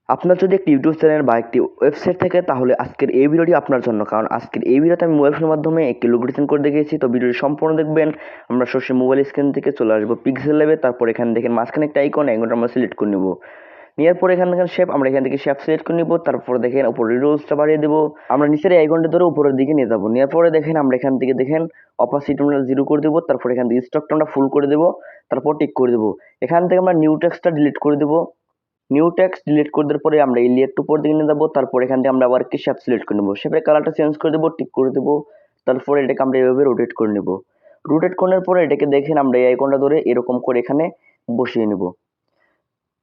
আপনার যদি একটি ইউটিউব চ্যানেল বা একটি ওয়েবসাইট থাকে তাহলে আজকের এই ভিডিওটি আপনার জন্য, কারণ আজকের এই ভিডিওতে আমি মোবাইল ফোনের মাধ্যমে একটি লোগো ডিজাইন করে দেখিয়েছি। তো ভিডিওটি সম্পূর্ণ দেখবেন। আমরা সরাসরি মোবাইল স্ক্রিন থেকে চলে আসবো পিক্সেল ল্যাবে। তারপর এখানে দেখেন মাঝখানে একটা আইকনটা আমরা সিলেক্ট করে নিব। নেওয়ার পর এখানে দেখেন শেপ, আমরা এখান থেকে শেপ সিলেক্ট করে নিব। তারপর দেখেন উপর রিডলসটা বাড়িয়ে দেবো। আমরা নিচের এই আইকনটা ধরে উপরের দিকে নিয়ে যাবো। নেওয়ার পরে দেখেন আমরা এখান থেকে দেখেন অপাসিটি আমরা 0 করে দেবো। তারপর এখান থেকে স্টকটা আমরা ফুল করে দেবো। তারপর টিক করে দেবো। এখান থেকে আমরা নিউ টেক্সটটা ডিলিট করে দেবো। নিউ টেক্সট ডিলিট করে দেওয়ার পরে আমরা এই লেয়ারটা উপর দিকে নিয়ে যাবো। তারপর এখান থেকে আমরা আবার কি শেপ সিলেক্ট করে নেবো। শেপের কালারটা চেঞ্জ করে দেবো, টিক করে দেবো। তারপরে এটাকে আমরা এভাবে রোটেট করে নেব। রোটেট করার পরে এটাকে দেখেন আমরা এই আইকনটা ধরে এরকম করে এখানে বসিয়ে নেব।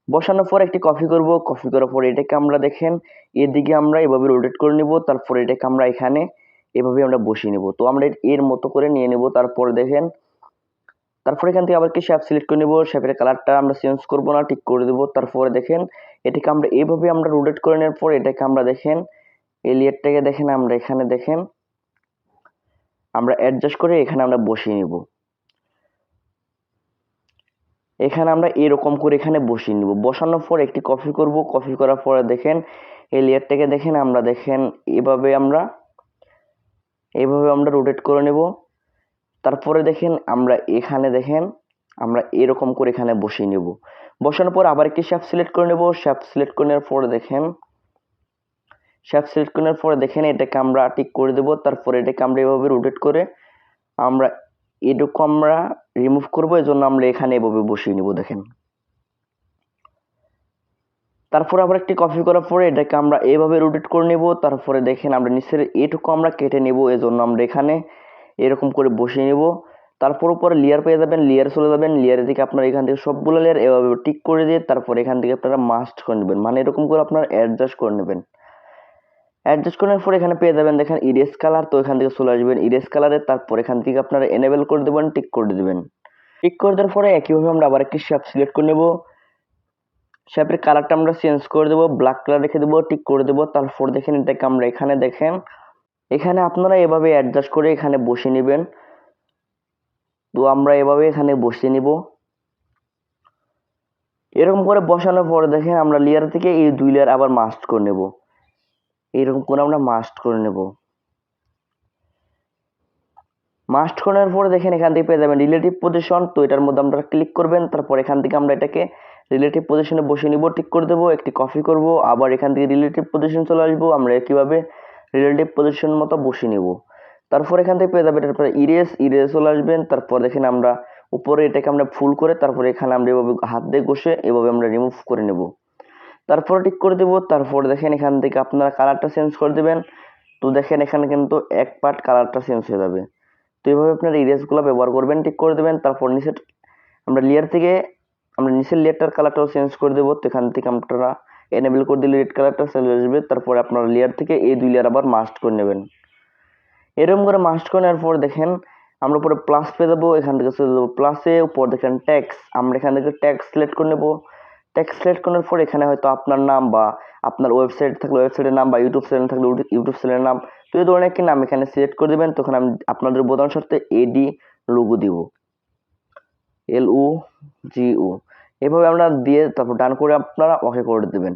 বসানোর পর একটি কপি করব। কপি করার পরে এটাকে আমরা দেখেন এদিকে আমরা এভাবে রোটেট করে নেব। তারপর এটাকে আমরা এখানে এভাবে আমরা বসিয়ে নেব। তো আমরা এর মতো করে নিয়ে নেব। তারপর দেখেন তারপর এখান থেকে আবার কি শেপ সিলেক্ট করে নেব। শেপের কালারটা আমরা চেঞ্জ করব না, ঠিক করে দেব। তারপরে দেখেন এটাকে আমরা এইভাবে আমরা রোটেট করে নেওয়ার পর এটাকে আমরা দেখেন এই লেয়ারটাকে দেখেন আমরা এখানে দেখেন আমরা অ্যাডজাস্ট করে এখানে আমরা বসিয়ে নেব। এখানে আমরা এরকম করে এখানে বসিয়ে নেব। বসানোর পর একটি কপি করব। কপি করার পরে দেখেন এই লেয়ারটাকে দেখেন আমরা দেখেন এভাবে আমরা রোটেট করে নেব। তারপরে দেখেন আমরা এখানে দেখেন আমরা এরকম করে এখানে বসিয়ে নেব। বসানোর পর আবার একটি শেপ সিলেক্ট করে নেব। শেপ সিলেক্ট করে নেওয়ার পরে দেখেন এটাকে আমরা টিক করে দেব। তারপরে এটাকে আমরা এভাবে রোটেট করে আমরা এটুকু আমরা রিমুভ করব। এজন্য আমরা এখানে এভাবে বসিয়ে নেব দেখেন। তারপর আবার একটি কপি করার পরে এটাকে আমরা এভাবে রোটেট করে নেব। তারপরে দেখেন আমরা নিচের এটুকু আমরা কেটে নেব। এজন্য আমরা এখানে এরকম করে বসিয়ে নেব। তারপর উপরে লেয়ার পেয়ে যাবেন, লেয়ার চলে যাবেন। লেয়ারের দিকে আপনারা এখান থেকে সবগুলো লেয়ার এভাবে টিক করে দিয়ে তারপর এখান থেকে আপনারা মাস্ট করে নেবেন, মানে এরকম করে আপনারা অ্যাডজাস্ট করে নেবেন। অ্যাডজাস্ট করার পর এখানে পেয়ে যাবেন দেখেন ইরেজ কালার। তো এখান থেকে চলে আসবেন ইরেজ কালারে। তারপর এখান থেকে আপনারা এনেবল করে দেবেন, টিক করে দেবেন। টিক করে দেওয়ার পরে একইভাবে আমরা আবার একটি শেপ সিলেক্ট করে নেব। শেপের কালারটা আমরা চেঞ্জ করে দেবো, ব্ল্যাক কালার রেখে দেবো, টিক করে দেবো। তারপর দেখেন এটাকে আমরা এখানে দেখেন এখানে আপনারা এভাবে অ্যাডজাস্ট করে এখানে বসে নেবেন। তো আমরা এভাবে এখানে বসিয়ে নিব। এরকম করে বসানোর পরে দেখেন আমরা লেয়ার থেকে এই দুই লেয়ার আবার মাস্ট করে নেব। এরকম করে আমরা মাস্ট করে নেব। মাস্ট করার পরে দেখেন এখান থেকে পেয়ে যাবেন রিলেটিভ পজিশন। তো এটার মধ্যে আমরা ক্লিক করবেন। তারপর এখান থেকে আমরা এটাকে রিলেটিভ পজিশনে বসিয়ে নিব, ঠিক করে দেবো। একটি কপি করব, আবার এখান থেকে রিলেটিভ পজিশন চলে আসবো। আমরা কিভাবে রিলেটিভ পজিশন মতো বসিয়ে নিব। তারপর এখান থেকে পেয়ে যাবেন তারপরে ইরেজ চলে আসবেন। তারপর দেখেন আমরা উপরে এটাকে আমরা ফুল করে তারপরে এখানে আমরা এভাবে হাত দিয়ে ঘষে এভাবে আমরা রিমুভ করে নেব। তারপরে ঠিক করে দেব। তারপর দেখেন এখান থেকে আপনারা কালারটা চেঞ্জ করে দেবেন। তো দেখেন এখানে কিন্তু এক পার্ট কালারটা চেঞ্জ হয়ে যাবে। তো এইভাবে আপনারা ইরেজগুলো ব্যবহার করবেন, ঠিক করে দেবেন। তারপর নিচের আমরা নিচের লেয়ারটার কালারটাও চেঞ্জ করে দেবো। তো এখান থেকে আপনারা এনেবল করে দিলে রেড কালারটা চলে আসবে। তারপরে আপনারা লেয়ার থেকে এই দুই লেয়ার আবার মাস্ট করে নেবেন। এরকম করে মাস্ট করে নেওয়ার পর দেখেন আমরা উপরে প্লাস পেয়ে যাবো। এখান থেকে চলে যাবো প্লাসে। উপর দেখেন ট্যাক্স, আমরা এখান থেকে ট্যাক্স সিলেক্ট করে নেবো। ট্যাক্স সিলেক্ট করার পর এখানে হয়তো আপনার নাম বা আপনার ওয়েবসাইট থাকলে ওয়েবসাইটের নাম বা ইউটিউব চ্যানেল থাকলে ইউটিউব চ্যানেলের নাম, তো এই ধরনের একটি নাম এখানে সিলেক্ট করে দেবেন। তখন আমি আপনাদের বোতাম শর্তে এডি লোগো দিব, LOGO এভাবে আমরা দিয়ে তারপর ডান করে আপনারা ওকে করে দেবেন।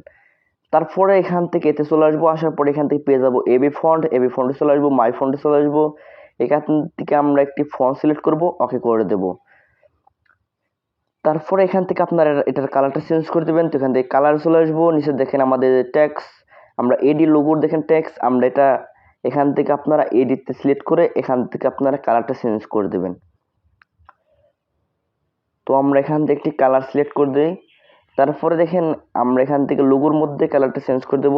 তারপরে এখান থেকে এতে চলে আসবো। আসার পরে এখান থেকে পেয়ে যাবো এবি ফন্টে চলে আসবো, মাই ফন্টে চলে আসবো। এখান থেকে আমরা একটি ফন্ট সিলেক্ট করব, ওকে করে দেব। তারপরে এখান থেকে আপনারা এটার কালারটা চেঞ্জ করে দেবেন। তো এখান থেকে কালার চলে আসবো। নিচে দেখেন আমাদের ট্যাক্স, আমরা এডি লোগোর দেখেন ট্যাক্স, আমরা এটা এখান থেকে আপনারা এডিতে সিলেক্ট করে এখান থেকে আপনারা কালারটা চেঞ্জ করে দেবেন। তো আমরা এখান থেকে একটি কালার সিলেক্ট করে দিই। তারপরে দেখেন আমরা এখান থেকে লোগোর মধ্যে কালারটা চেঞ্জ করে দেব।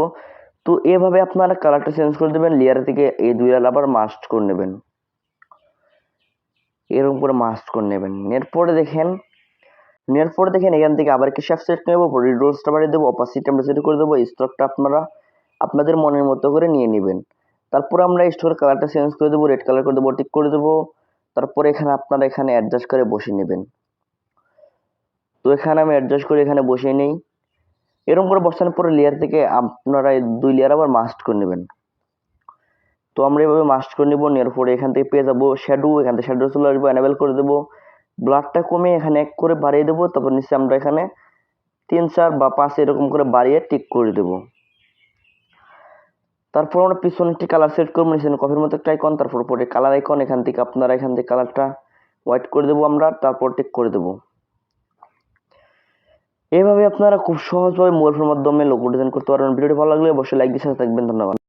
তো এভাবে আপনারা কালারটা চেঞ্জ করে দেবেন। লেয়ার থেকে এই দুই লেয়ার আবার মাস্ট করে নেবেন, এরকম করে মাস্ট করে নেবেন। এরপরে দেখেন এখান থেকে আবার একটি শেপ সিলেক্ট নেব, রিডলসটা বাড়িয়ে দেবো, অপাসিটি আমরা সেট করে দেবো, স্ট্রোকটা আপনারা আপনাদের মনের মতো করে নিয়ে নেবেন। তারপর আমরা স্টোর কালারটা চেঞ্জ করে দেবো, রেড কালার করে দেবো, টিক করে দেবো। তারপরে এখানে আপনারা এখানে অ্যাডজাস্ট করে বসিয়ে নেবেন। তো এখানে আমি অ্যাডজাস্ট করে এখানে বসিয়ে নেই। এরকম করে বসানোর পরে লেয়ার থেকে আপনারা দুই লেয়ার আবার মাস্ট করে নেবেন। তো আমরা এভাবে মাস্ট করে নেবো। নেওয়ার পরে এখান থেকে পেয়ে যাবো শ্যাডো, এখান থেকে শ্যাডো চলে আসবো, এনেবল করে দেবো। ব্লাডটা কমে এখানে এক করে বাড়িয়ে দেবো। তারপর নিচে আমরা এখানে 3 4 বা 5 এরকম করে বাড়িয়ে টিক করে দেব। তারপর আমরা পিছনে একটি কালার সেট করবো, নিচে কফির মতো একটা আইকন, তারপর উপরে কালার আইকন, এখান থেকে কালারটা হোয়াইট করে দেবো আমরা, তারপর টিক করে দেবো। এভাবে আপনারা খুব সহজভাবে মোবাইল ফোনের মাধ্যমে লোগো ডিজাইন করতে পারবেন। ভিডিওটি ভালো লাগলে অবশ্যই লাইক দিয়ে সাথে থাকবেন। ধন্যবাদ।